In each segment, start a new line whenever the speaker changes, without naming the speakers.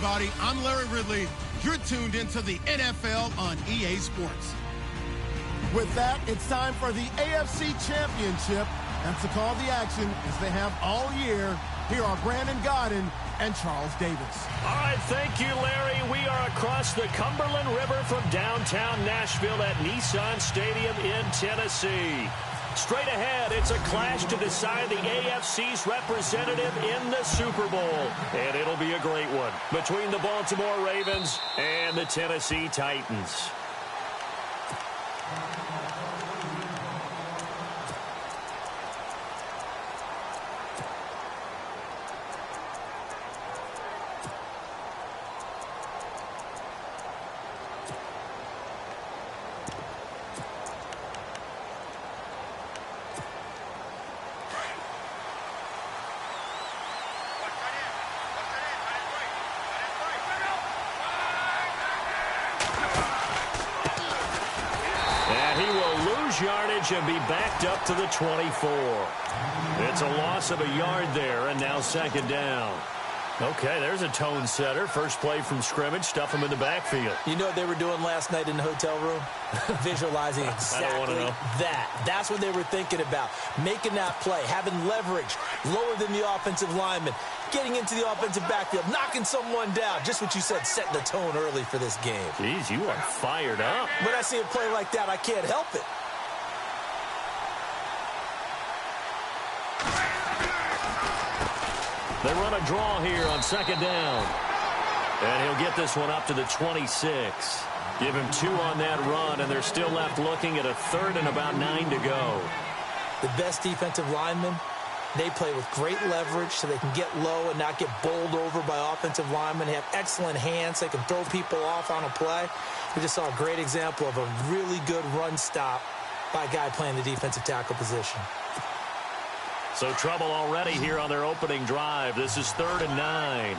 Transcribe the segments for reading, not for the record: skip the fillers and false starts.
everybody. I'm Larry Ridley. You're tuned into the NFL on EA Sports.
With that, it's time for the AFC Championship. And to call the action, as they have all year, here are Brandon Godden and Charles Davis.
All right, thank you, Larry. We are across the Cumberland River from downtown Nashville at Nissan Stadium in Tennessee. Straight ahead, it's a clash to decide the AFC's representative in the Super Bowl. And it'll be a great one between the Baltimore Ravens and the Tennessee Titans. Yardage and be backed up to the 24. It's a loss of a yard there, and now second down. Okay, there's a tone setter. First play from scrimmage, stuff him in the backfield.
You know what they were doing last night in the hotel room? Visualizing exactly that. That's what they were thinking about. Making that play, having leverage, lower than the offensive lineman, getting into the offensive backfield, knocking someone down. Just what you said, setting the tone early for this game.
Jeez, you are fired up.
When I see a play like that, I can't help it.
They run a draw here on second down. And he'll get this one up to the 26. Give him 2 on that run, and they're still left looking at a third and about 9 to go.
The best defensive linemen, they play with great leverage so they can get low and not get bowled over by offensive linemen. They have excellent hands. They can throw people off on a play. We just saw a great example of a really good run stop by a guy playing the defensive tackle position.
So trouble already here on their opening drive. This is 3rd and 9.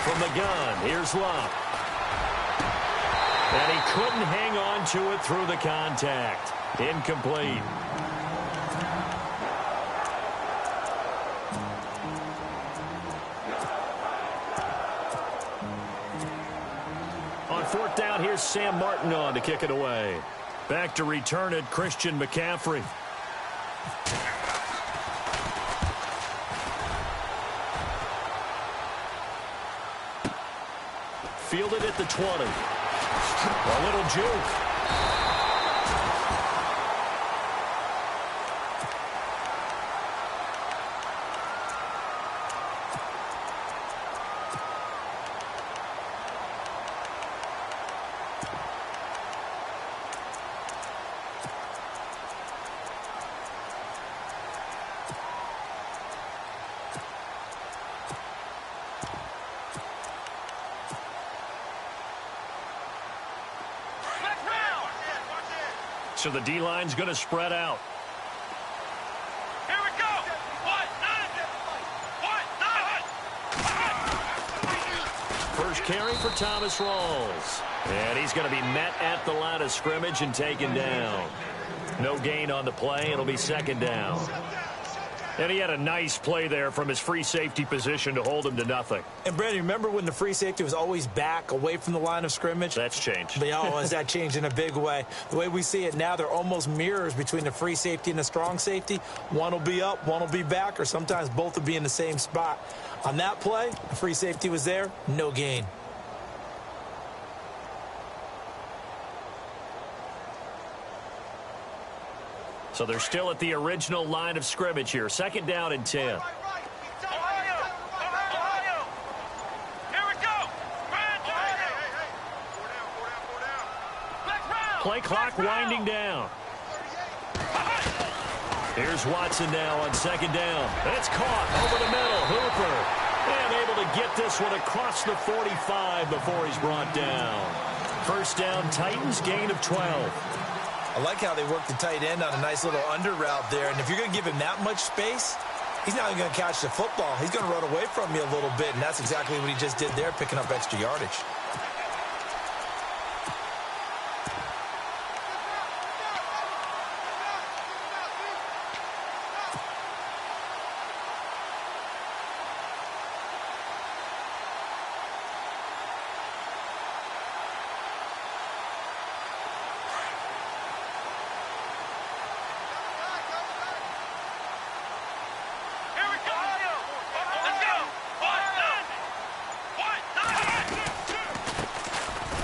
From the gun, here's Luck. And he couldn't hang on to it through the contact. Incomplete. On 4th down, here's Sam Martin on to kick it away. Back to return it, Christian McCaffrey. Fielded at the 20. A little juke. So the D-line's going to spread out.
Here we go.
First carry for Thomas Rawls. And he's going to be met at the line of scrimmage and taken down. No gain on the play. It'll be second down. And he had a nice play there from his free safety position to hold him to nothing.
And, Brandon, remember when the free safety was always back away from the line of scrimmage?
That's changed.
But, has that changed in a big way? The way we see it now, they're almost mirrors between the free safety and the strong safety. One will be up, one will be back, or sometimes both will be in the same spot. On that play, the free safety was there, no gain.
So they're still at the original line of scrimmage here. Second down and 10.
Ohio. Here we go.
Play clock winding down. Here's Watson now on second down. It's caught over the middle. Hooper. And able to get this one across the 45 before he's brought down. First down, Titans, gain of 12.
I like how they work the tight end on a nice little under route there. And if you're going to give him that much space, he's not even going to catch the football. He's going to run away from you a little bit, and that's exactly what he just did there, picking up extra yardage.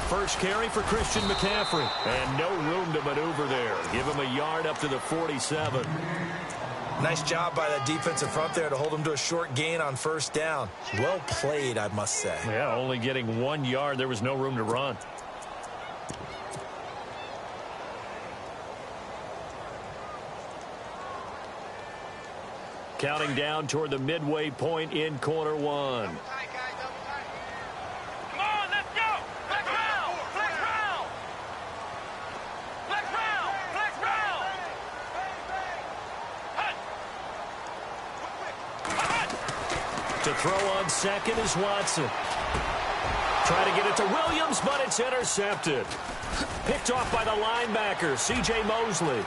First carry for Christian McCaffrey. And no room to maneuver there. Give him a yard up to the 47.
Nice job by that defensive front there to hold him to a short gain on first down. Well played, I must say.
Yeah, only getting 1 yard. There was no room to run. Counting down toward the midway point in quarter one.
Come on, let's go! Flex round! Flex round! Flex round! Flex round! Hut!
To throw on second is Watson. Trying to get it to Williams, but it's intercepted. Picked off by the linebacker, C.J. Mosley.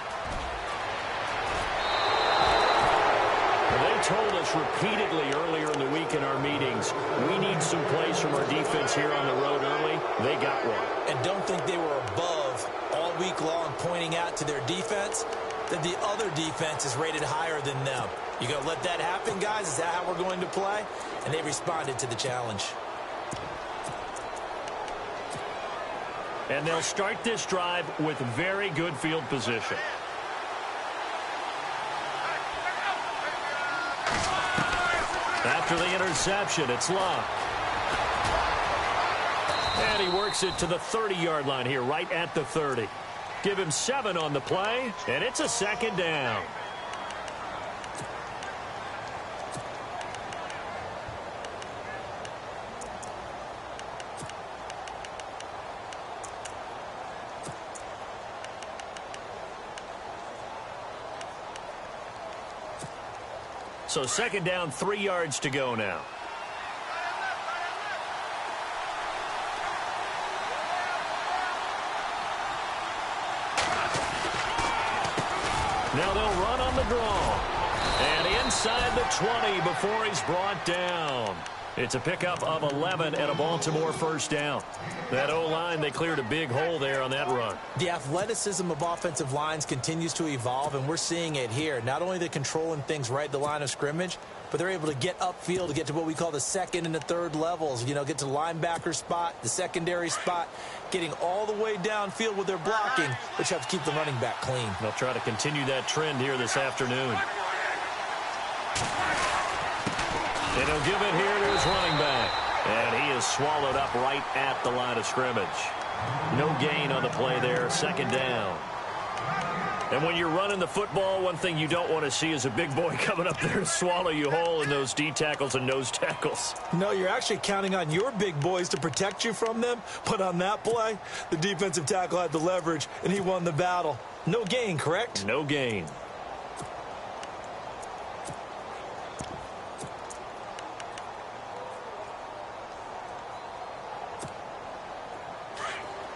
They told us repeatedly earlier in the week in our meetings, we need some plays from our defense here on the road early. They got one.
And don't think they were above all week long pointing out to their defense that the other defense is rated higher than them. You going to let that happen, guys? Is that how we're going to play? And they responded to the challenge.
And they'll start this drive with very good field position. After the interception, it's Locke. And he works it to the 30-yard line here, right at the 30. Give him 7 on the play, and it's a second down. So second down, 3 yards to go now. Now they'll run on the draw. And inside the 20 before he's brought down. It's a pickup of 11 and a Baltimore first down. That O-line, they cleared a big hole there on that run.
The athleticism of offensive lines continues to evolve, and we're seeing it here. Not only are they controlling things right at the line of scrimmage, but they're able to get upfield to get to what we call the second and the third levels. You know, get to the linebacker spot, the secondary spot, getting all the way downfield with their blocking, which helps keep the running back clean.
They'll try to continue that trend here this afternoon. And he'll give it here to his running back. And he is swallowed up right at the line of scrimmage. No gain on the play there, second down. And when you're running the football, one thing you don't want to see is a big boy coming up there and swallow you whole in those D tackles and nose tackles.
No, you're actually counting on your big boys to protect you from them. But on that play, the defensive tackle had the leverage, and he won the battle. No gain, correct?
No gain.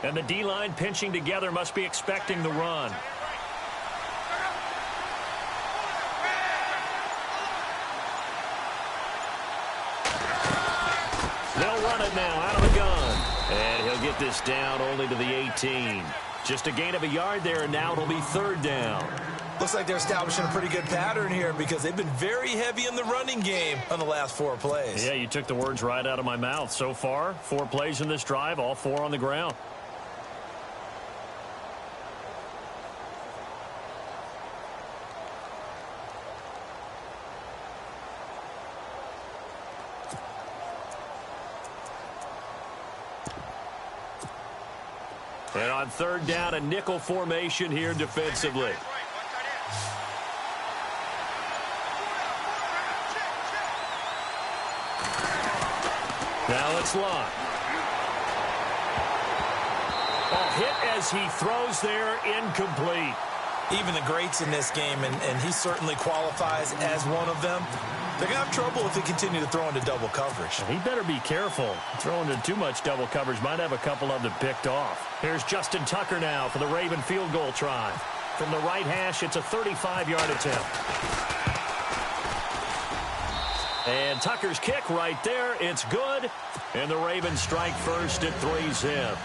And the D-line pinching together must be expecting the run. They'll run it now out of the gun. And he'll get this down only to the 18. Just a gain of a yard there, and now it'll be third down.
Looks like they're establishing a pretty good pattern here because they've been very heavy in the running game on the last 4 plays.
Yeah, you took the words right out of my mouth. So far, 4 plays in this drive, all 4 on the ground. And on third down, a nickel formation here defensively. Now it's Locke. A hit as he throws there, incomplete.
Even the greats in this game, and he certainly qualifies as one of them, they're going to have trouble if they continue to throw into double coverage.
He better be careful. Throwing into too much double coverage might have a couple of them picked off. Here's Justin Tucker now for the Raven field goal try. From the right hash, it's a 35-yard attempt. And Tucker's kick right there. It's good. And the Ravens strike first at 3-zip.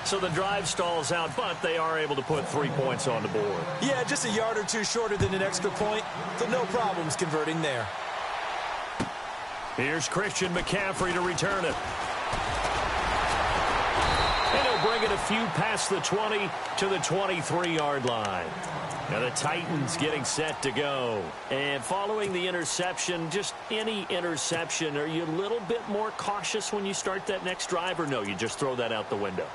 So the drive stalls out, but they are able to put 3 points on the board.
Yeah, just a yard or two shorter than an extra point, so no problems converting there.
Here's Christian McCaffrey to return it. bring it a few past the 20 to the 23-yard line. Now the Titans getting set to go. And following the interception, just any interception, are you a little bit more cautious when you start that next drive, or no, you just throw that out the window?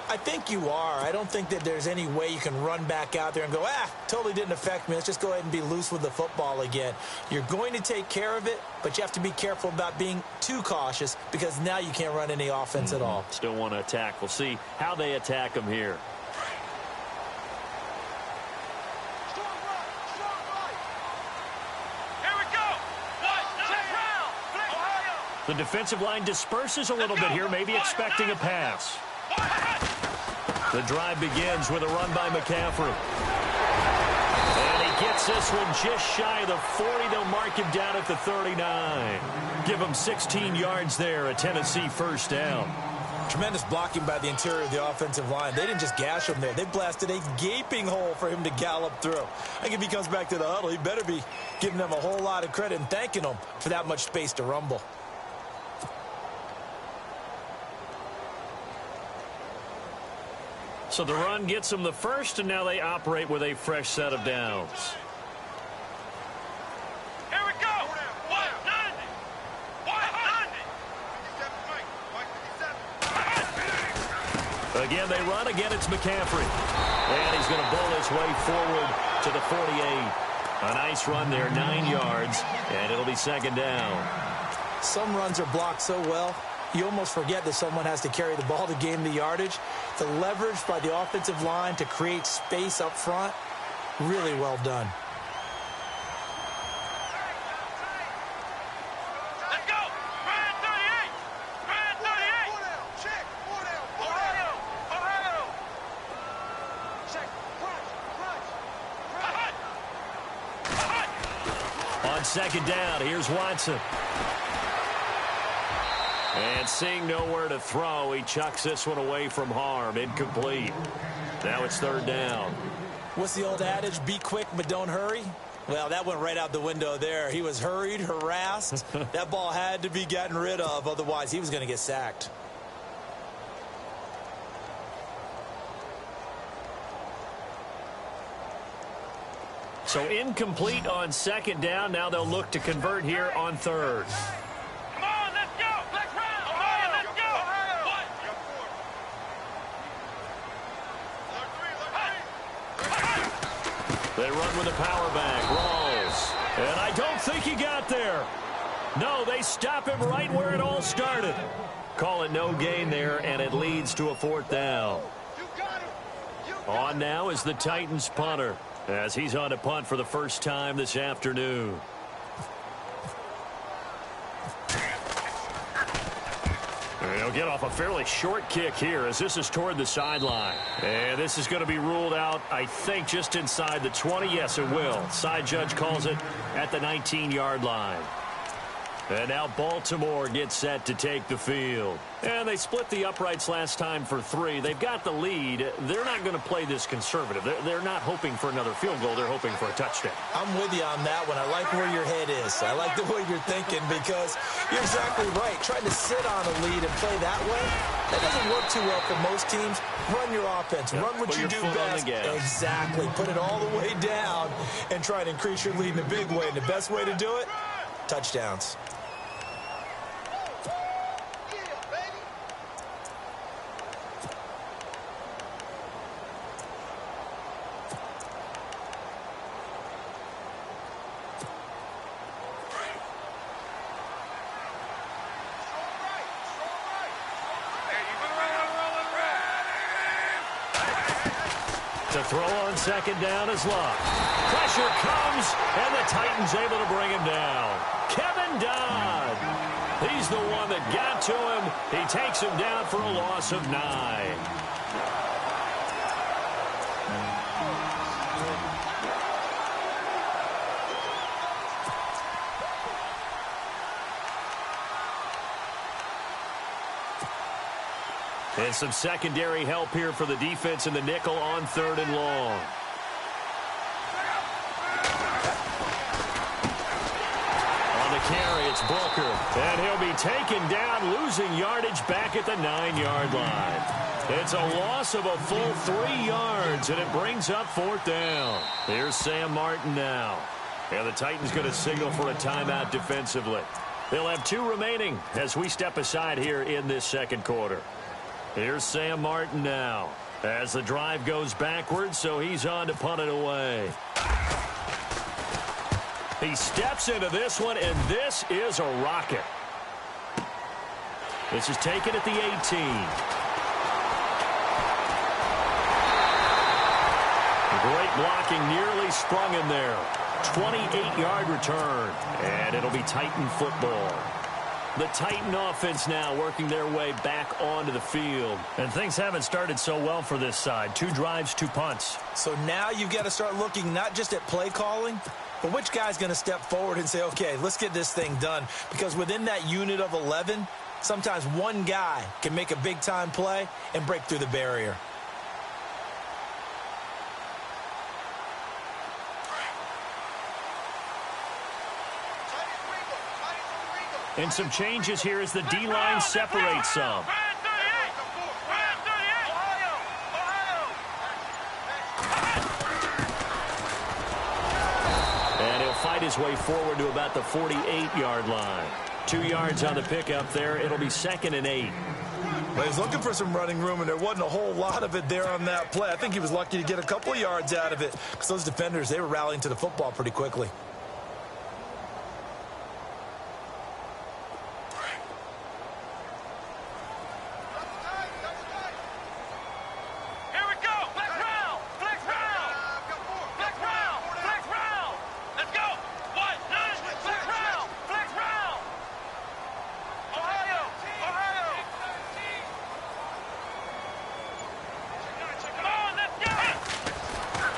I think you are. I don't think that there's any way you can run back out there and go, totally didn't affect me. Let's just go ahead and be loose with the football again. You're going to take care of it, but you have to be careful about being too cautious because now you can't run any offense at all.
Still want to attack. We'll see how they attack them here. The defensive line disperses a little bit here, maybe expecting a pass. The drive begins with a run by McCaffrey. And he gets this one just shy of the 40. They'll mark him down at the 39. Give him 16 yards there, a Tennessee first down.
Tremendous blocking by the interior of the offensive line. They didn't just gash him there. They blasted a gaping hole for him to gallop through. I think if he comes back to the huddle, he better be giving them a whole lot of credit and thanking them for that much space to rumble.
So the run gets them the first, and now they operate with a fresh set of downs.
Here we go. 190. 190.
Again, they run. Again, it's McCaffrey. And he's going to bowl his way forward to the 48. A nice run there, 9 yards, and it'll be second down.
Some runs are blocked so well, you almost forget that someone has to carry the ball to gain the yardage. The leverage by the offensive line to create space up front, really well done.
Let's go. Brand 38. Brand 38. Check. Ohio. Check. Crunch.
On second down, here's Watson. And seeing nowhere to throw, he chucks this one away from harm. Incomplete. Now it's third down.
What's the old adage? Be quick, but don't hurry. Well, that went right out the window there. He was hurried, harassed. That ball had to be gotten rid of. Otherwise, he was going to get sacked.
So incomplete on second down. Now they'll look to convert here on third. They run with a power back. Rawls. And I don't think he got there. No, they stop him right where it all started. Call it no gain there, and it leads to a fourth down. On now is the Titans punter, as he's on to punt for the first time this afternoon. He'll get off a fairly short kick here as this is toward the sideline. And this is going to be ruled out, I think, just inside the 20. Yes, it will. Side judge calls it at the 19-yard line. And now Baltimore gets set to take the field. And they split the uprights last time for 3. They've got the lead. They're not going to play this conservative. They're not hoping for another field goal. They're hoping for a touchdown.
I'm with you on that one. I like where your head is. I like the way you're thinking because you're exactly right. Trying to sit on a lead and play that way, that doesn't work too well for most teams. Run your offense. Yep. Run what you do best. Exactly. Put it all the way down and try to increase your lead in a big way. And the best way to do it, touchdowns.
To throw on second down is Love. Pressure comes, and the Titans able to bring him down. Kevin Dodd. He's the one that got to him. He takes him down for a loss of 9. And some secondary help here for the defense in the nickel on 3rd and long. On the carry. It's Booker. And he'll be taken down, losing yardage back at the 9-yard line. It's a loss of a full 3 yards, and it brings up 4th down. Here's Sam Martin now. And the Titans going to signal for a timeout defensively. They'll have 2 remaining as we step aside here in this second quarter. Here's Sam Martin now as the drive goes backwards, so he's on to punt it away. He steps into this one, and this is a rocket. This is taken at the 18. Great blocking, nearly sprung in there. 28-yard return, and it'll be Titan football. The Titan offense now working their way back onto the field.
And things haven't started so well for this side. 2 drives, 2 punts.
So now you've got to start looking not just at play calling, but which guy's going to step forward and say, okay, let's get this thing done. Because within that unit of 11, sometimes one guy can make a big-time play and break through the barrier.
And some changes here as the D-line separates some.
And he'll fight his way forward to about the 48-yard line. 2 yards on the pickup there. It'll be 2nd and 8.
Well, he was looking for some running room, and there wasn't a whole lot of it there on that play. I think he was lucky to get a couple of yards out of it because those defenders, they were rallying to the football pretty quickly.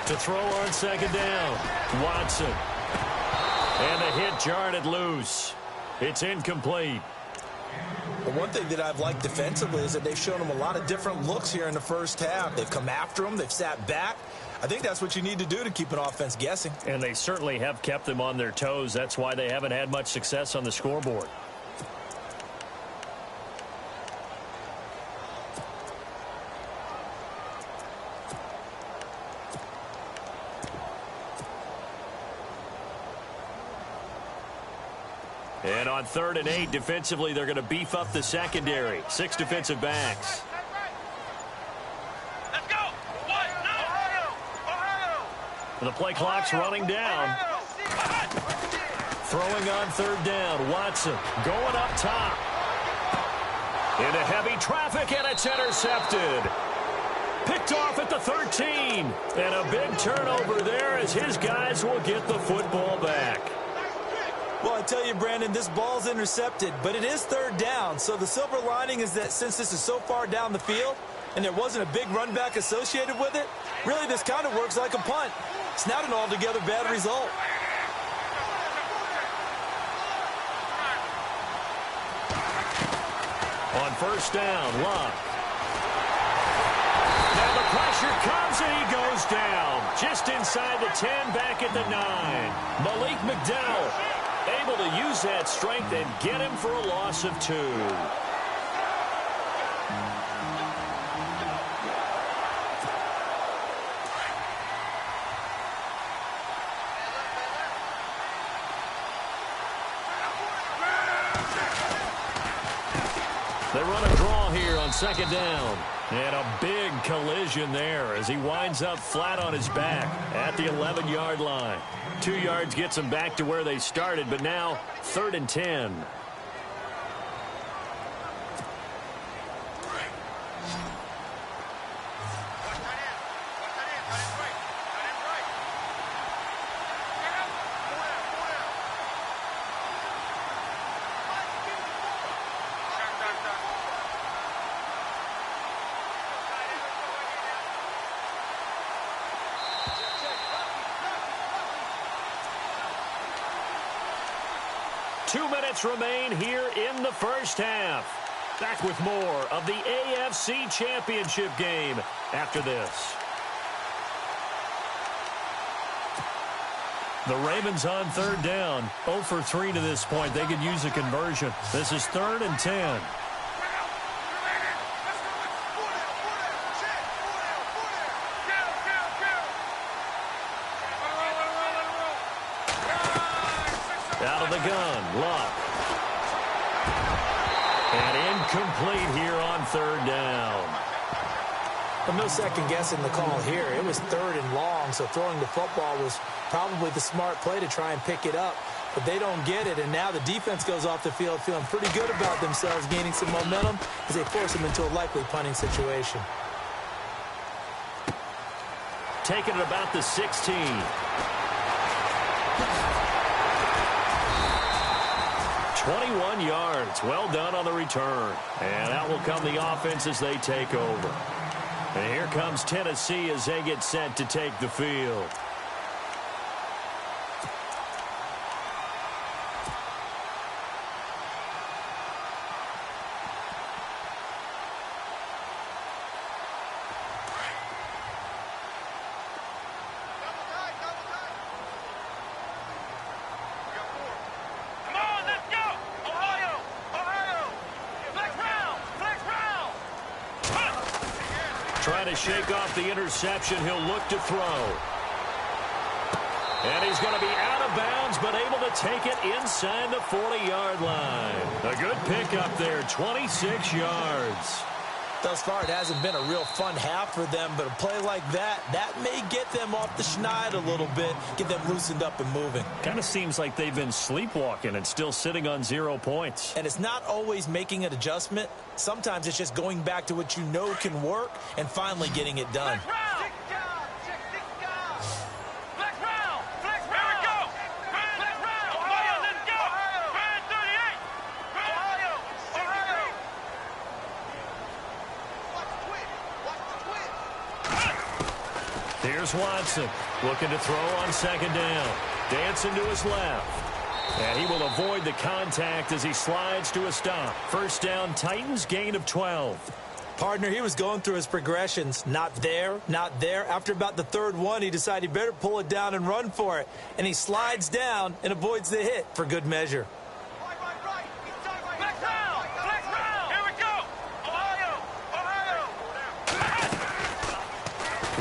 To throw on 2nd down, Watson. And the hit jarred loose. It's incomplete.
But one thing that I've liked defensively is that they've shown him a lot of different looks here in the first half. They've come after him. They've sat back. I think that's what you need to do to keep an offense guessing.
And they certainly have kept them on their toes. That's why they haven't had much success on the scoreboard.
And on 3rd and 8, defensively, they're going to beef up the secondary. 6 defensive backs.
Let's go. 1, 2.
The play clock's running down. Throwing on 3rd down, Watson going up top. Into heavy traffic, and it's intercepted. Picked off at the 13. And a big turnover there as his guys will get the football back.
Well, I tell you, Brandon, this ball's intercepted, but it is 3rd down. So the silver lining is that since this is so far down the field and there wasn't a big run back associated with it, really this kind of works like a punt. It's not an altogether bad result.
On 1st down, Luck. Now the pressure comes and he goes down. Just inside the 10, back at the 9. Malik McDowell able to use that strength and get him for a loss of 2. They run a draw here on 2nd down. And a big collision there as he winds up flat on his back at the 11-yard line. 2 yards gets him back to where they started, but now 3rd and 10. Remain here in the first half. Back with more of the AFC Championship game after this.
The Ravens on third down. 0 for 3 to this point. They could use a conversion. This is 3rd and 10. Out of the gun, Luck. And incomplete here on 3rd down.
Well, no second guessing the call here. It was 3rd and long, so throwing the football was probably the smart play to try and pick it up. But they don't get it, and now the defense goes off the field feeling pretty good about themselves, gaining some momentum as they force them into a likely punting situation.
Taking it about the 16. 21 yards. Well done on the return. And out will come the offense as they take over. And here comes Tennessee as they get set to take the field. Trying to shake off the interception. He'll look to throw. And he's going to be out of bounds, but able to take it inside the 40-yard line. A good pickup there, 26 yards.
Thus far, it hasn't been a real fun half for them, but a play like that may get them off the schneid a little bit, get them loosened up and moving.
Kind of seems like they've been sleepwalking and still sitting on 0 points.
And it's not always making an adjustment. Sometimes it's just going back to what you know can work and finally getting it done.
Here's Watson looking to throw on 2nd down. Dancing to his left. And he will avoid the contact as he slides to a stop. 1st down, Titans, gain of 12.
Partner, he was going through his progressions. Not there, not there. After about the 3rd one, he decided he better pull it down and run for it. And he slides down and avoids the hit for good measure.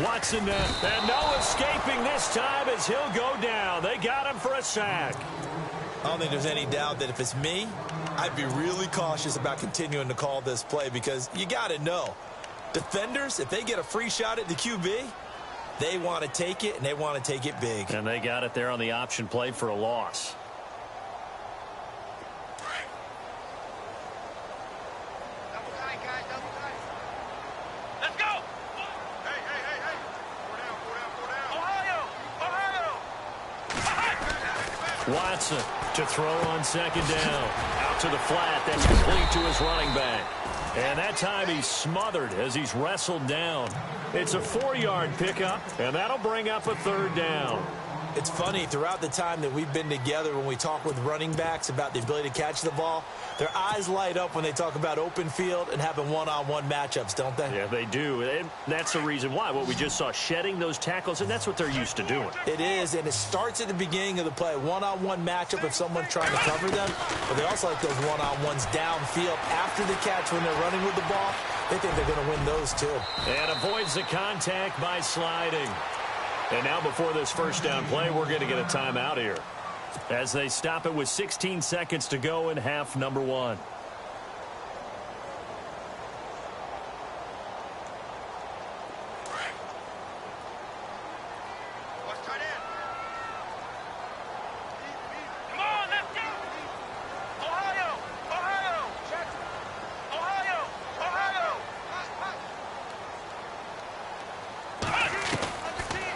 Watson now, and no escaping this time as he'll go down. They got him for a sack.
I don't think there's any doubt that if it's me, I'd be really cautious about continuing to call this play because you got to know, defenders, if they get a free shot at the QB, they want to take it, and they want to take it big.
And they got it there on the option play for a loss. Watson to throw on 2nd down. Out to the flat. That's complete to his running back. And that time he's smothered as he's wrestled down. It's a 4-yard pickup, and that'll bring up a 3rd down.
It's funny, throughout the time that we've been together when we talk with running backs about the ability to catch the ball, their eyes light up when they talk about open field and having one-on-one matchups, don't they?
Yeah, they do. And that's the reason why. What we just saw, shedding those tackles, and that's what they're used to doing.
It is, and it starts at the beginning of the play. One-on-one matchup if someone's trying to cover them, but they also like those one-on-ones downfield after the catch when they're running with the ball. They think they're going to win those, too.
And avoids the contact by sliding. And now before this 1st down play, we're going to get a timeout here as they stop it with 16 seconds to go in half number 1.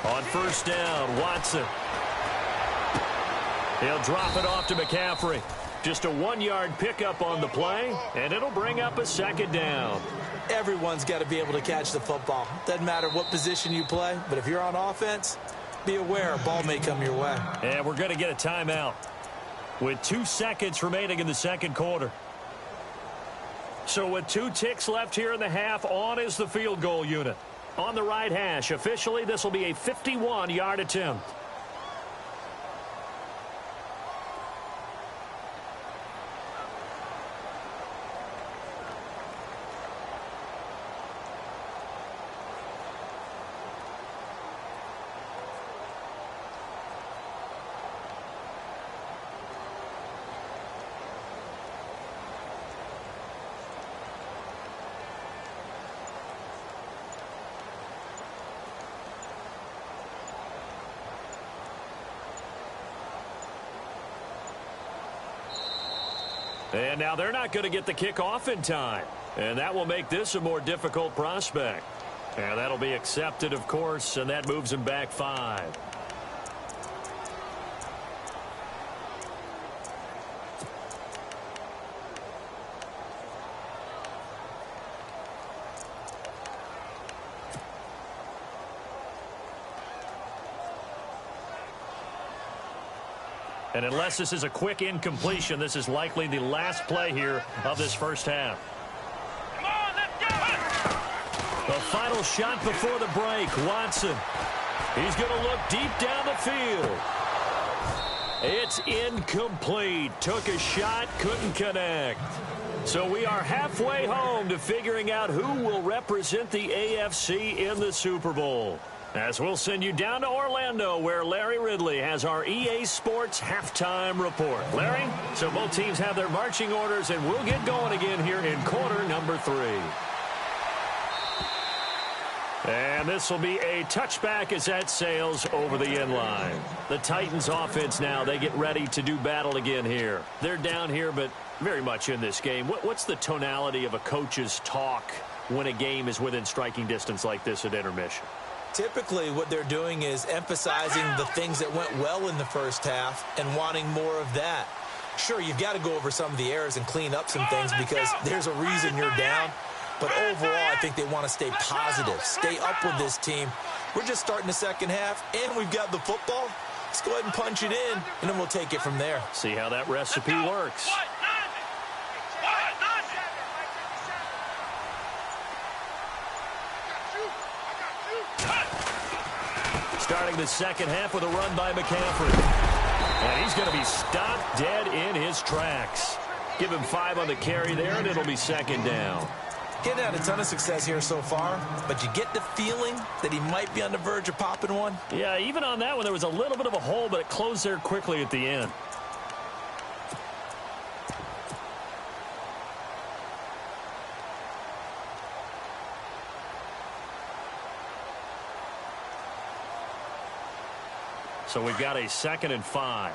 On 1st down, Watson. He'll drop it off to McCaffrey. Just a 1-yard pickup on the play, and it'll bring up a 2nd down.
Everyone's got to be able to catch the football. Doesn't matter what position you play, but if you're on offense, be aware a ball may come your way.
And we're going to get a timeout with 2 seconds remaining in the 2nd quarter. So with 2 ticks left here in the half, on is the field goal unit. On the right hash, officially, this will be a 51-yard attempt. And now they're not going to get the kickoff in time. And that will make this a more difficult prospect. And that'll be accepted, of course, and that moves him back 5. And unless this is a quick incompletion, this is likely the last play here of this first half.
Come on, let's go!
The final shot before the break, Watson. He's going to look deep down the field. It's incomplete. Took a shot, couldn't connect. So we are halfway home to figuring out who will represent the AFC in the Super Bowl. As we'll send you down to Orlando, where Larry Ridley has our EA Sports halftime report. Larry, so both teams have their marching orders, and we'll get going again here in quarter number 3. And this will be a touchback as that sails over the end line. The Titans offense now, they get ready to do battle again here. They're down here, but very much in this game. What's the tonality of a coach's talk when a game is within striking distance like this at intermission?
Typically, what they're doing is emphasizing the things that went well in the first half and wanting more of that. Sure, you've got to go over some of the errors and clean up some things because there's a reason you're down. But overall, I think they want to stay positive, stay up with this team. We're just starting the second half, and we've got the football. Let's go ahead and punch it in, and then we'll take it from there.
See how that recipe works. Starting the second half with a run by McCaffrey. And he's going to be stopped dead in his tracks. Give him 5 on the carry there, and it'll be second down.
Getting had a ton of success here so far, but you get the feeling that he might be on the verge of popping one.
Yeah, even on that one, there was a little bit of a hole, but it closed there quickly at the end. So we've got a 2nd and 5.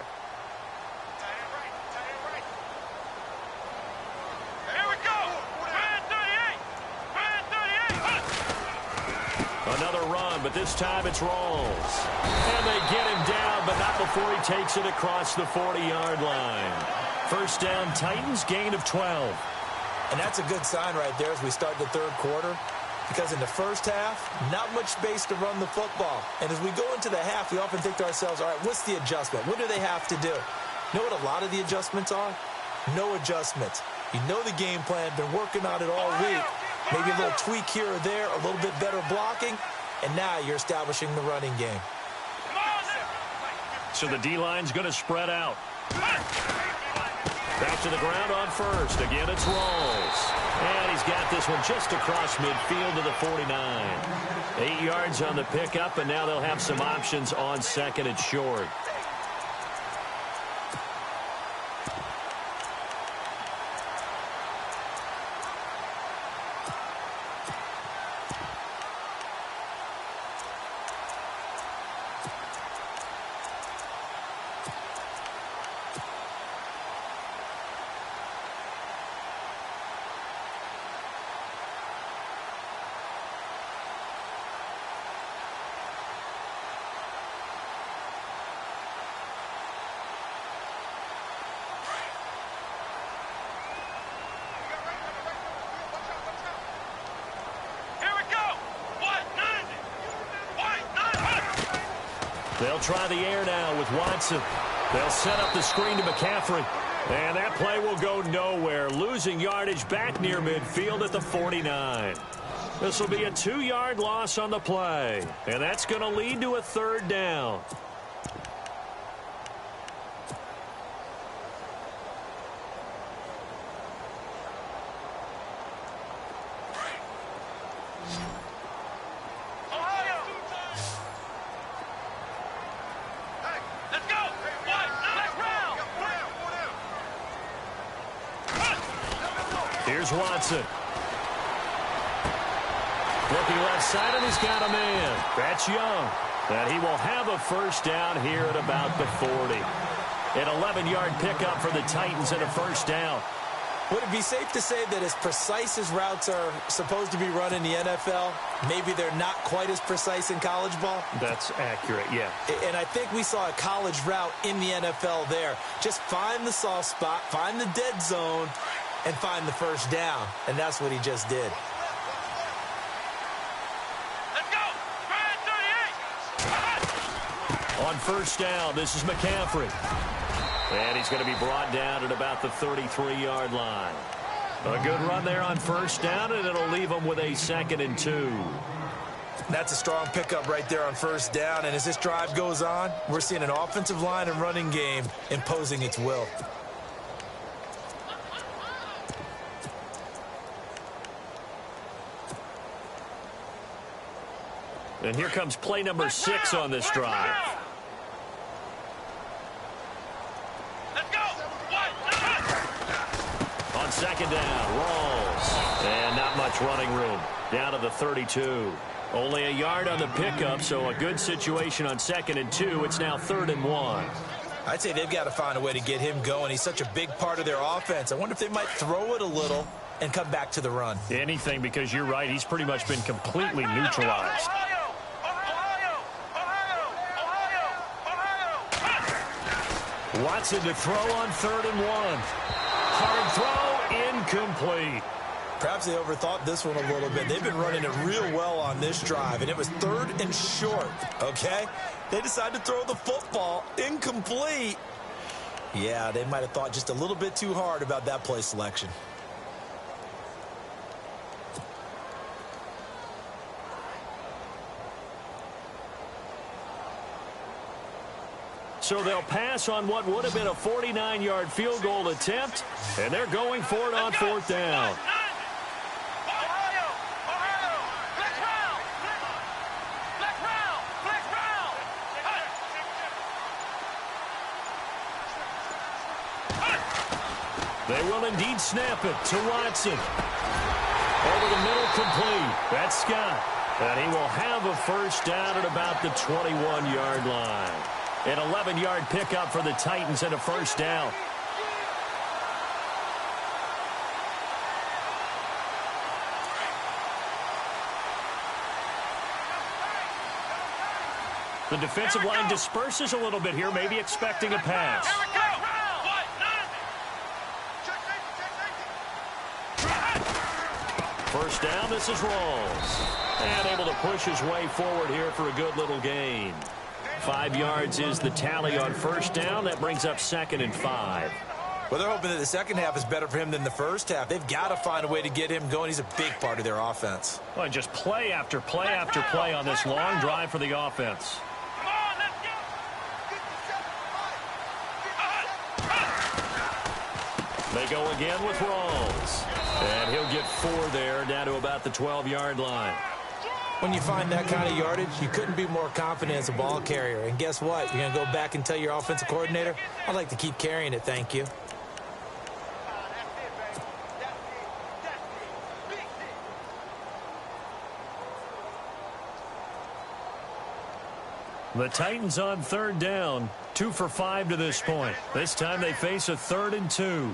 Here we go! Man 38! Man 38!
Another run, but this time it's Rawls. And they get him down, but not before he takes it across the 40-yard line. First down, Titans, gain of 12.
And that's a good sign right there as we start the third quarter. Because in the first half, not much space to run the football. And as we go into the half, we often think to ourselves, all right, what's the adjustment? What do they have to do? You know what a lot of the adjustments are? No adjustments. You know the game plan, been working on it all week. Maybe a little tweak here or there, a little bit better blocking, and now you're establishing the running game.
So the D-line's going to spread out. Back to the ground on first. Again, it's Rawls. And he's got this one just across midfield to the 49. 8 yards on the pickup, and now they'll have some options on second and short. They'll try the air now with Watson. They'll set up the screen to McCaffrey. And that play will go nowhere. Losing yardage back near midfield at the 49. This will be a 2-yard loss on the play. And that's going to lead to a third down. Here's Watson. Looking left side, and he's got a man. That's Young. And he will have a first down here at about the 40. An 11-yard pickup for the Titans and a first down.
Would it be safe to say that as precise as routes are supposed to be run in the NFL, maybe they're not quite as precise in college ball?
That's accurate, yeah.
And I think we saw a college route in the NFL there. Just find the soft spot, find the dead zone, and find the first down. And that's what he just did.
Let's go! Drive 38!
On first down, this is McCaffrey. And he's going to be brought down at about the 33-yard line. A good run there on first down, and it'll leave him with a 2nd and 2.
That's a strong pickup right there on first down. And as this drive goes on, we're seeing an offensive line and running game imposing its will.
And here comes play number 6 on this drive. On second down, rolls. And not much running room. Down to the 32. Only a yard on the pickup, so a good situation on 2nd and 2. It's now 3rd and 1.
I'd say they've got to find a way to get him going. He's such a big part of their offense. I wonder if they might throw it a little and come back to the run.
Anything, because you're right. He's pretty much been completely neutralized. Watson to throw on 3rd and 1. Hard throw, incomplete.
Perhaps they overthought this one a little bit. They've been running it real well on this drive, and it was 3rd and short, okay? They decided to throw the football incomplete. Yeah, they might have thought just a little bit too hard about that play selection.
So they'll pass on what would have been a 49-yard field goal attempt, and they're going for it on 4th down. They will indeed snap it to Watson. Over the middle, complete. That's Scott. And he will have a first down at about the 21-yard line. An 11-yard pickup for the Titans and a first down. The defensive line disperses a little bit here, maybe expecting a pass. First down, this is Rawls. And able to push his way forward here for a good little gain. 5 yards is the tally on first down. That brings up 2nd and 5.
Well, they're hoping that the second half is better for him than the first half. They've got to find a way to get him going. He's a big part of their offense.
Well, just play after play after play on this long drive for the offense. They go again with Rawls. And he'll get 4 there, down to about the 12-yard line.
When you find that kind of yardage, you couldn't be more confident as a ball carrier. And guess what? You're going to go back and tell your offensive coordinator, I'd like to keep carrying it, thank you.
The Titans on 3rd down, 2 for 5 to this point. This time they face a 3rd and 2.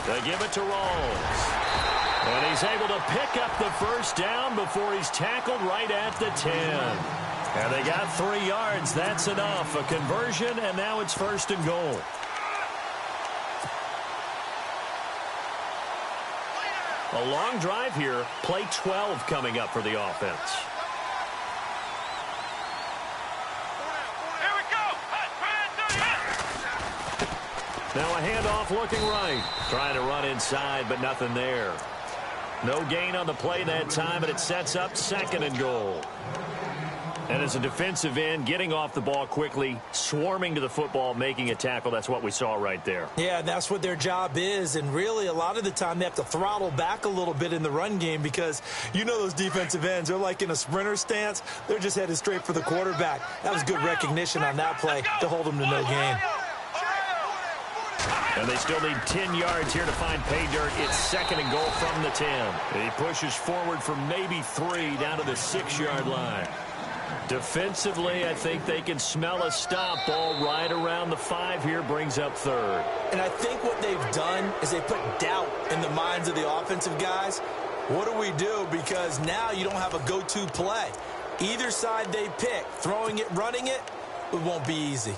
They give it to Rawls. And he's able to pick up the first down before he's tackled right at the 10. And they got 3 yards. That's enough. A conversion, and now it's 1st and goal. A long drive here. Play 12 coming up for the offense. Now a handoff looking right. Trying to run inside, but nothing there. No gain on the play that time, and it sets up 2nd and goal. And as a defensive end, getting off the ball quickly, swarming to the football, making a tackle, that's what we saw right there.
Yeah, that's what their job is. And really, a lot of the time, they have to throttle back a little bit in the run game because you know those defensive ends, they're like in a sprinter stance. They're just headed straight for the quarterback. That was good recognition on that play to hold them to no gain.
And they still need 10 yards here to find pay dirt. It's 2nd and goal from the 10. He pushes forward for maybe 3 down to the 6-yard line. Defensively, I think they can smell a stop. Ball right around the 5 here, brings up 3rd.
And I think what they've done is they put doubt in the minds of the offensive guys. What do we do? Because now you don't have a go-to play. Either side they pick, throwing it, running it, it won't be easy.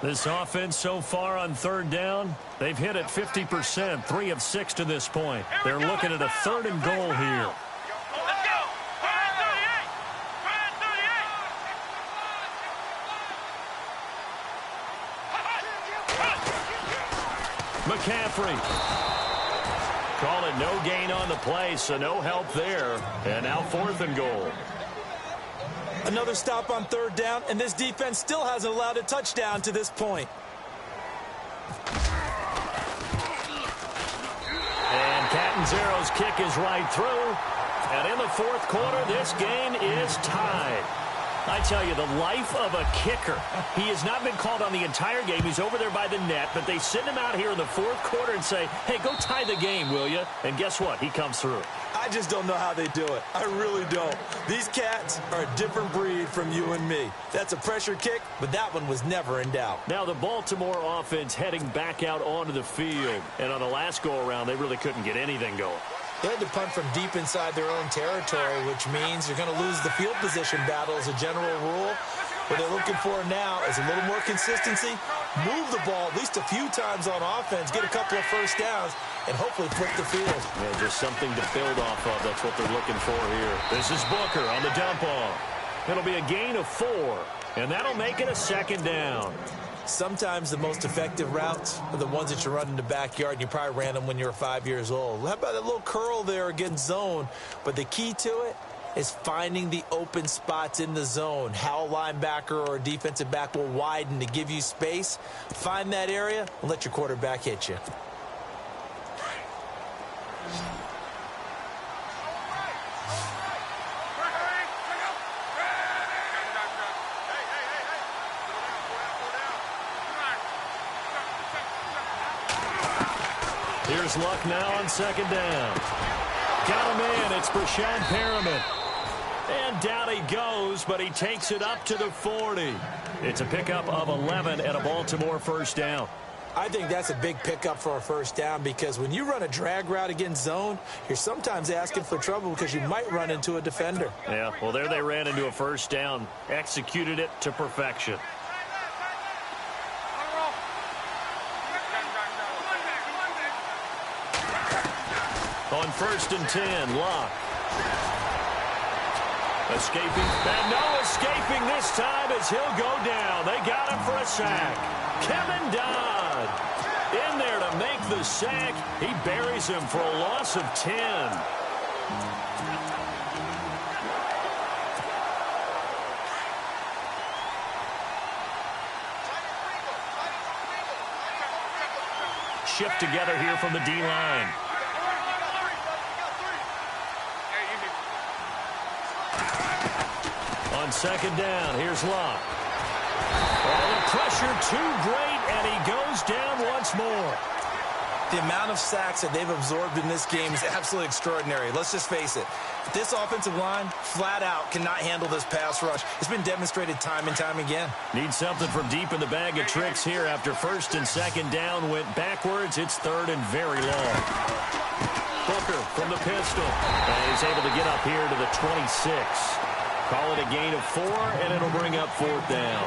This offense so far on 3rd down, they've hit it 50%, 3 of 6 to this point. They're looking at a 3rd and goal here.
Let's go.
McCaffrey. Call it no gain on the play, so no help there. And now 4th and goal.
Another stop on 3rd down, and this defense still hasn't allowed a touchdown to this point.
And Catanzaro's kick is right through. And in the 4th quarter, this game is tied. I tell you, the life of a kicker. He has not been called on the entire game. He's over there by the net, but they send him out here in the 4th quarter and say, hey, go tie the game, will you? And guess what? He comes through.
I just don't know how they do it. I really don't. These cats are a different breed from you and me. That's a pressure kick, but that one was never in doubt.
Now the Baltimore offense heading back out onto the field. And on the last go-around, they really couldn't get anything going.
They had to punt from deep inside their own territory, which means you're going to lose the field position battle as a general rule. What they're looking for now is a little more consistency, move the ball at least a few times on offense, get a couple of first downs, and hopefully flip the field.
Yeah, just something to build off of. That's what they're looking for here. This is Booker on the dump off. It'll be a gain of 4, and that'll make it a 2nd down.
Sometimes the most effective routes are the ones that you run in the backyard, and you probably ran them when you were 5 years old. How about that little curl there against zone? But the key to it is finding the open spots in the zone. How a linebacker or a defensive back will widen to give you space. Find that area and let your quarterback hit you.
Here's Luck now on 2nd down. Got him in. It's Brashad Perriman. And down he goes, but he takes it up to the 40. It's a pickup of 11 and a Baltimore 1st down.
I think that's a big pickup for a 1st down because when you run a drag route against zone, you're sometimes asking for trouble because you might run into a defender.
Yeah, well, there they ran into a 1st down, executed it to perfection. On 1st and 10, Luck. Escaping, and no escaping this time as he'll go down. They got him for a sack. Kevin Dodd in there to make the sack. He buries him for a loss of 10. Shift together here from the D-line. On 2nd down, here's Luck. Oh, the pressure too great, and he goes down once more.
The amount of sacks that they've absorbed in this game is absolutely extraordinary. Let's just face it. This offensive line, flat out, cannot handle this pass rush. It's been demonstrated time and time again.
Need something from deep in the bag of tricks here after 1st and 2nd down. Went backwards. It's 3rd and very long. Booker from the pistol. And he's able to get up here to the 26. Call it a gain of 4, and it'll bring up 4th down.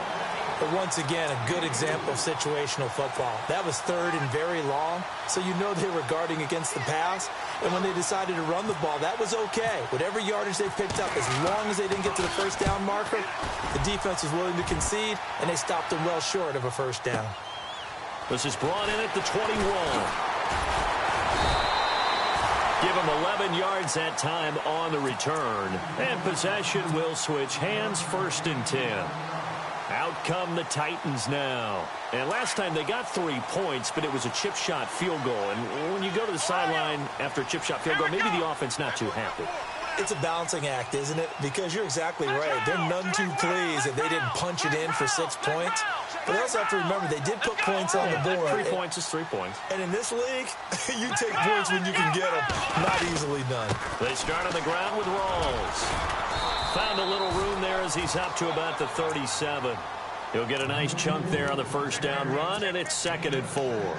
But once again, a good example of situational football. That was 3rd and very long, so you know they were guarding against the pass. And when they decided to run the ball, that was okay. Whatever yardage they picked up, as long as they didn't get to the 1st down marker, the defense was willing to concede, and they stopped them well short of a 1st down.
This is brought in at the 21. Give him 11 yards that time on the return. And possession will switch hands, 1st and 10. Out come the Titans now. And last time they got 3 points, but it was a chip shot field goal. And when you go to the sideline after a chip shot field goal, maybe the offense not too happy.
It's a balancing act, isn't it? Because you're exactly right. They're none too pleased that they didn't punch it in for 6 points. But they also have to remember they did put points on the board.
3 points is 3 points.
And in this league, you take points when you can get them. Not easily done.
They start on the ground with Rawls. Found a little room there as he's up to about the 37. He'll get a nice chunk there on the first down run, and it's 2nd and 4.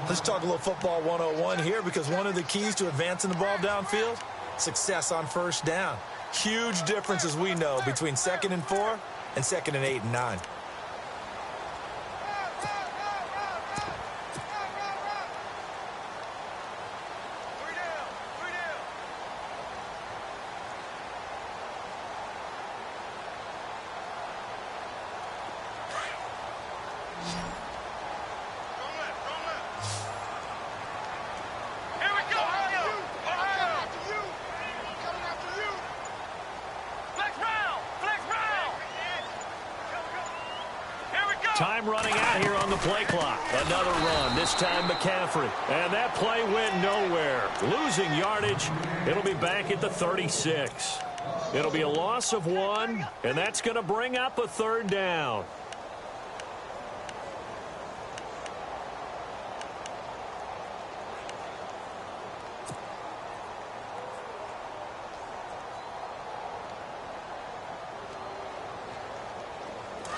Let's talk a little football 101 here, because one of the keys to advancing the ball downfield, success on first down. Huge difference, as we know, between 2nd and 4 and 2nd and 8 and 9.
Time running out here on the play clock. Another run, this time McCaffrey. And that play went nowhere. Losing yardage. It'll be back at the 36. It'll be a loss of 1, and that's going to bring up a 3rd down.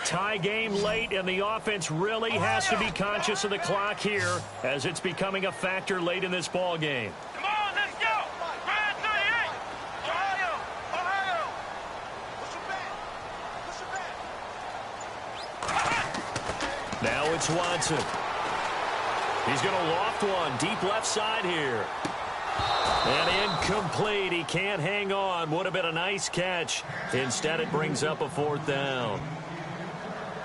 Tie game late, and the offense really has to be conscious of the clock here as it's becoming a factor late in this ball game.
Come on, let's go! Brad 38! Ohio! Ohio! Push it back! Push it back!
Now it's Watson. He's going to loft one deep left side here. And incomplete. He can't hang on. Would have been a nice catch. Instead, it brings up a 4th down.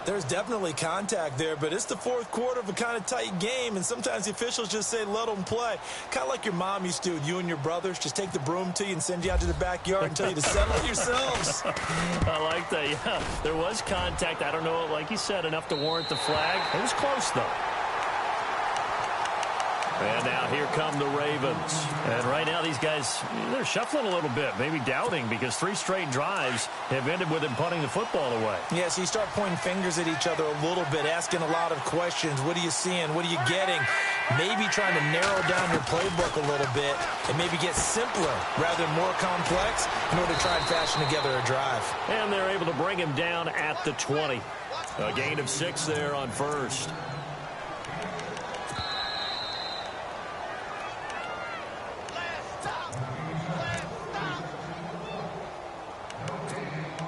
There's definitely contact there, but it's the 4th quarter of a kind of tight game, and sometimes the officials just say, let them play. Kind of like your mom used to with you and your brothers. Just take the broom to you and send you out to the backyard and tell you to settle it yourselves.
I like that, yeah. There was contact. I don't know, like you said, enough to warrant the flag. It was close, though. And now here come the Ravens. And right now these guys, they're shuffling a little bit, maybe doubting, because 3 straight drives have ended with them punting the football away.
Yeah, so you start pointing fingers at each other a little bit, asking a lot of questions. What are you seeing? What are you getting? Maybe trying to narrow down your playbook a little bit and maybe get simpler rather than more complex in order to try and fashion together a drive.
And they're able to bring him down at the 20. A gain of 6 there on first.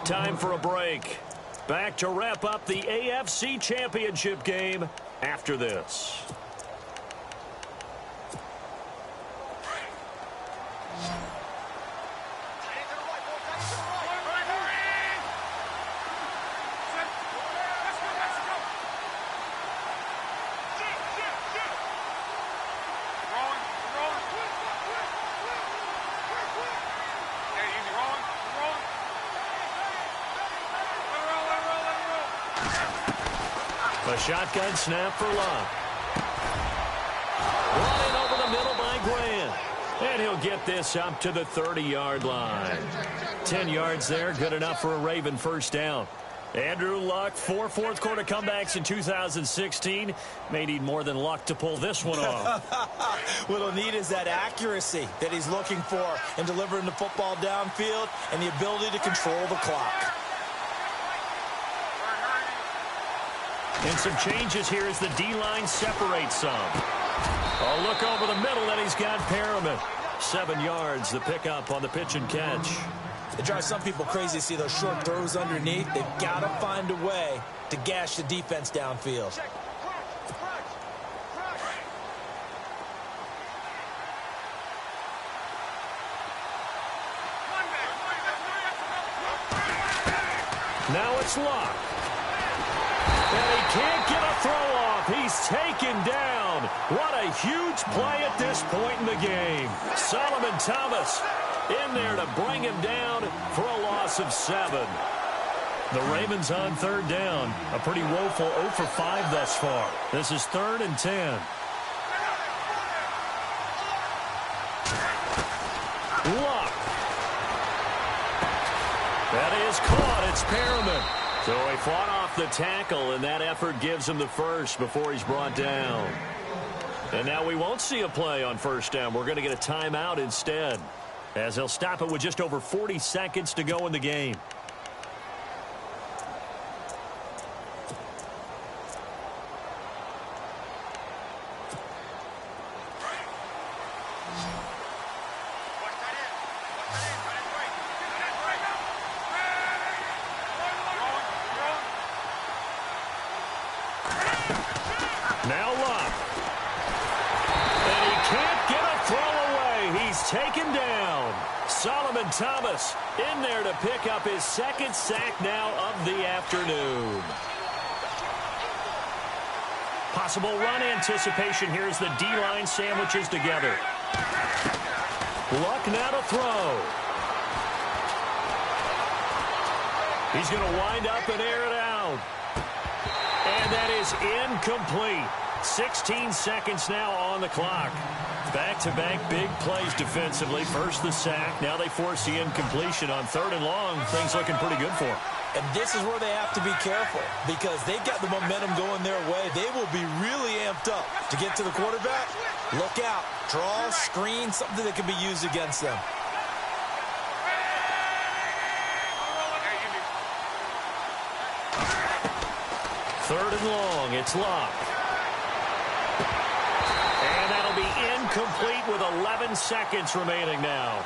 Time for a break. Back to wrap up the AFC Championship game after this. A shotgun snap for Locke. Running over the middle by Grant. And he'll get this up to the 30-yard line. 10 yards there, good enough for a Raven first down. Andrew Luck, 4 fourth-quarter comebacks in 2016. May need more than luck to pull this one off.
What he'll need is that accuracy that he's looking for in delivering the football downfield and the ability to control the clock.
And some changes here as the D-line separates some. A look over the middle, and he's got Perriman. 7 yards, the pickup on the pitch and catch.
It drives some people crazy to see those short throws underneath. They've got to find a way to gash the defense downfield.
Now it's Luck. And he can't get a throw off. He's taken down. What a huge play at this point in the game. Solomon Thomas in there to bring him down for a loss of 7. The Ravens on third down. A pretty woeful 0 for 5 thus far. This is 3rd and 10. Luck. That is caught. It's Perriman. So he fought off the tackle, and that effort gives him the first before he's brought down. And now we won't see a play on first down. We're going to get a timeout instead, as he'll stop it with just over 40 seconds to go in the game. Now Luck. And he can't get a throw away. He's taken down. Solomon Thomas in there to pick up his 2nd sack now of the afternoon. Possible run anticipation here as the D-line sandwiches together. Luck now to throw. He's going to wind up and air it out. And that is incomplete. 16 seconds now on the clock. Back-to-back big plays defensively. First the sack. Now they force the incompletion on 3rd and long. Things looking pretty good for them.
And this is where they have to be careful because they've got the momentum going their way. They will be really amped up to get to the quarterback. Look out. Draw, screen, something that can be used against them.
Third and long. It's Luck. And that'll be incomplete with 11 seconds remaining now.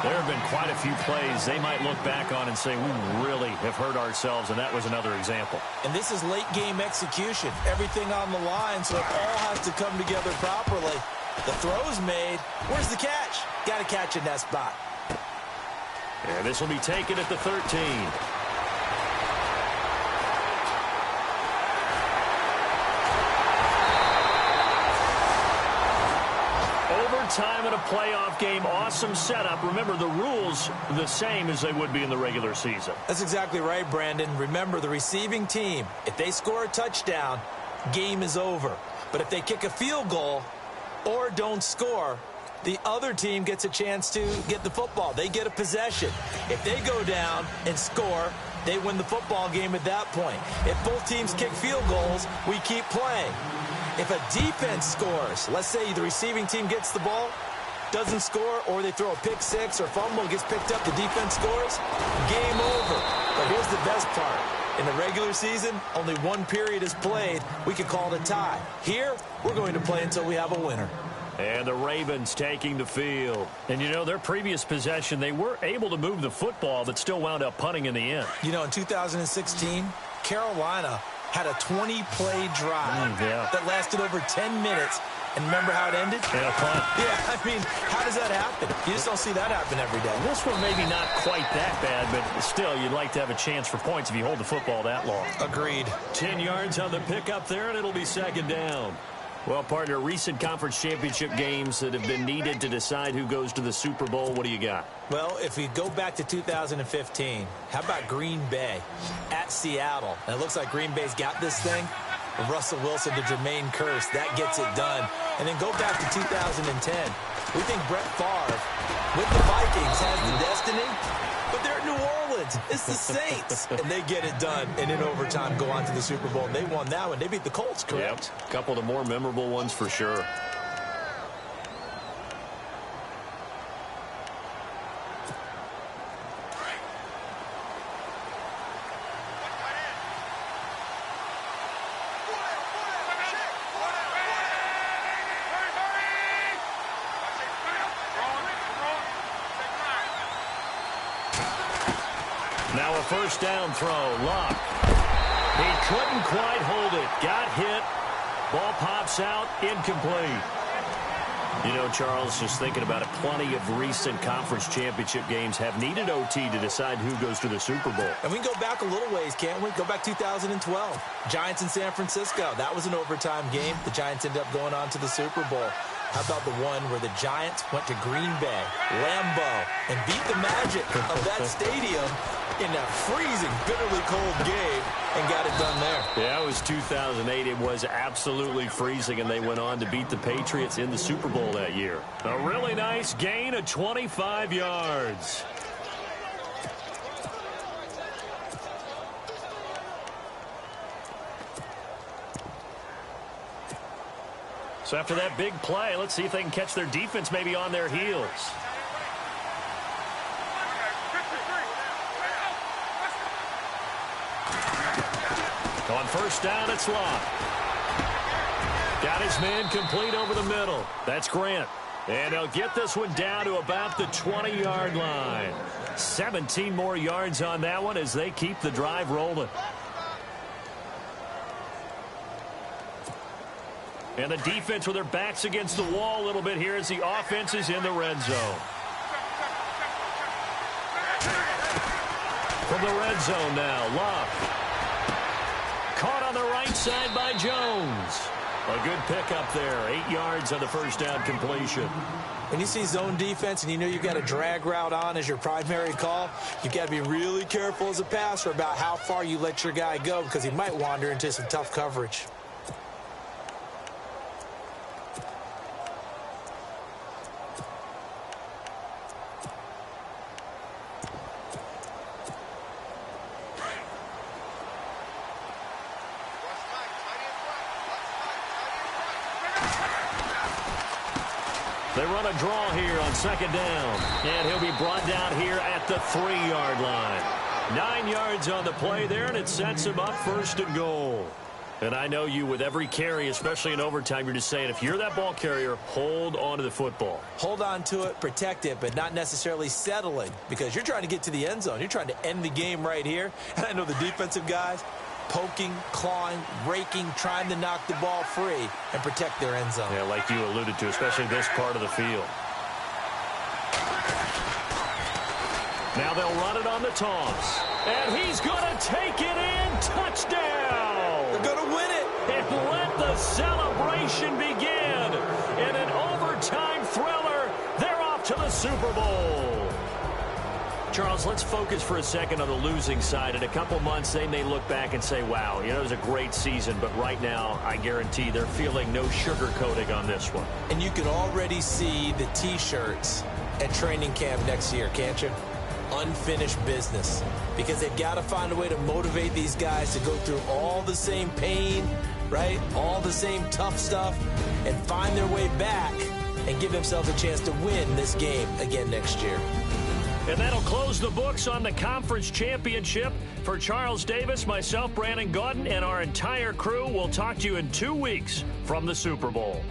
There have been quite a few plays they might look back on and say, we really have hurt ourselves, and that was another example.
And this is late game execution. Everything on the line, so it all has to come together properly. The throw's made. Where's the catch? Got to catch in that spot.
And this will be taken at the 13. Time in a playoff game. Awesome setup. Remember, the rules the same as they would be in the regular season.
That's exactly right, Brandon. Remember, the receiving team, if they score a touchdown, game is over. But if they kick a field goal or don't score, the other team gets a chance to get the football. They get a possession. If they go down and score, they win the football game at that point. If both teams kick field goals, we keep playing. If a defense scores, let's say the receiving team gets the ball, doesn't score, or they throw a pick six or fumble, gets picked up, the defense scores, game over. But here's the best part. In the regular season, only one period is played. We could call it a tie. Here, we're going to play until we have a winner.
And the Ravens taking the field. And, you know, their previous possession, they were able to move the football, but still wound up punting in the end.
You know, in 2016, Carolina had a 20-play drive that lasted over 10 minutes. And remember how it ended?
And a punt.
Yeah, I mean, how does that happen? You just don't see that happen every day.
This one maybe not quite that bad, but still, you'd like to have a chance for points if you hold the football that long.
Agreed.
10 yards on the pickup there, and it'll be 2nd down. Well, partner, recent conference championship games that have been needed to decide who goes to the Super Bowl. What do you got?
Well, if we go back to 2015, how about Green Bay at Seattle? And it looks like Green Bay's got this thing. Russell Wilson to Jermaine Kearse, that gets it done. And then go back to 2010. We think Brett Favre with the Vikings has the destiny, but they're at New Orleans. It's the Saints. And they get it done. And in overtime, go on to the Super Bowl. They won that one. They beat the Colts, correct?
Yep. A couple of the more memorable ones for sure. Now a first down throw. Luck. He couldn't quite hold it. Got hit. Ball pops out. Incomplete. You know, Charles, just thinking about it, plenty of recent conference championship games have needed OT to decide who goes to the Super Bowl.
And we can go back a little ways, can't we? Go back 2012. Giants in San Francisco. That was an overtime game. The Giants ended up going on to the Super Bowl. How about the one where the Giants went to Green Bay, Lambeau, and beat the magic of that stadium in that freezing, bitterly cold game and got it done there.
Yeah, it was 2008. It was absolutely freezing, and they went on to beat the Patriots in the Super Bowl that year. A really nice gain of 25 yards. So after that big play, let's see if they can catch their defense maybe on their heels. On first down, it's Locke. Got his man complete over the middle. That's Grant. And they'll get this one down to about the 20-yard line. 17 more yards on that one as they keep the drive rolling. And the defense with their backs against the wall a little bit here as the offense is in the red zone. From the red zone now, Locke. Caught on the right side by Jones. A good pickup there. 8 yards on the first down completion.
When you see zone defense and you know you've got a drag route on as your primary call, you've got to be really careful as a passer about how far you let your guy go because he might wander into some tough coverage.
They run a draw here on second down. And he'll be brought down here at the 3-yard line. 9 yards on the play there, and it sets him up first and goal. And I know you, with every carry, especially in overtime, you're just saying, if you're that ball carrier, hold on to the football.
Hold on to it, protect it, but not necessarily settling because you're trying to get to the end zone. You're trying to end the game right here. And I know the defensive guys poking, clawing, raking, trying to knock the ball free and protect their end zone.
Yeah, like you alluded to, especially this part of the field. Now they'll run it on the toss. And he's going to take it in. Touchdown!
They're going to win it.
And let the celebration begin. In an overtime thriller, they're off to the Super Bowl. Charles, let's focus for a second on the losing side. In a couple months, they may look back and say, wow, it was a great season. But right now, I guarantee they're feeling no sugarcoating on this one.
And you can already see the T-shirts at training camp next year, can't you? Unfinished business. Because they've got to find a way to motivate these guys to go through all the same pain, right? All the same tough stuff and find their way back and give themselves a chance to win this game again next year.
And that'll close the books on the conference championship. For Charles Davis, myself, Brandon Gaudin, and our entire crew, we'll talk to you in 2 weeks from the Super Bowl.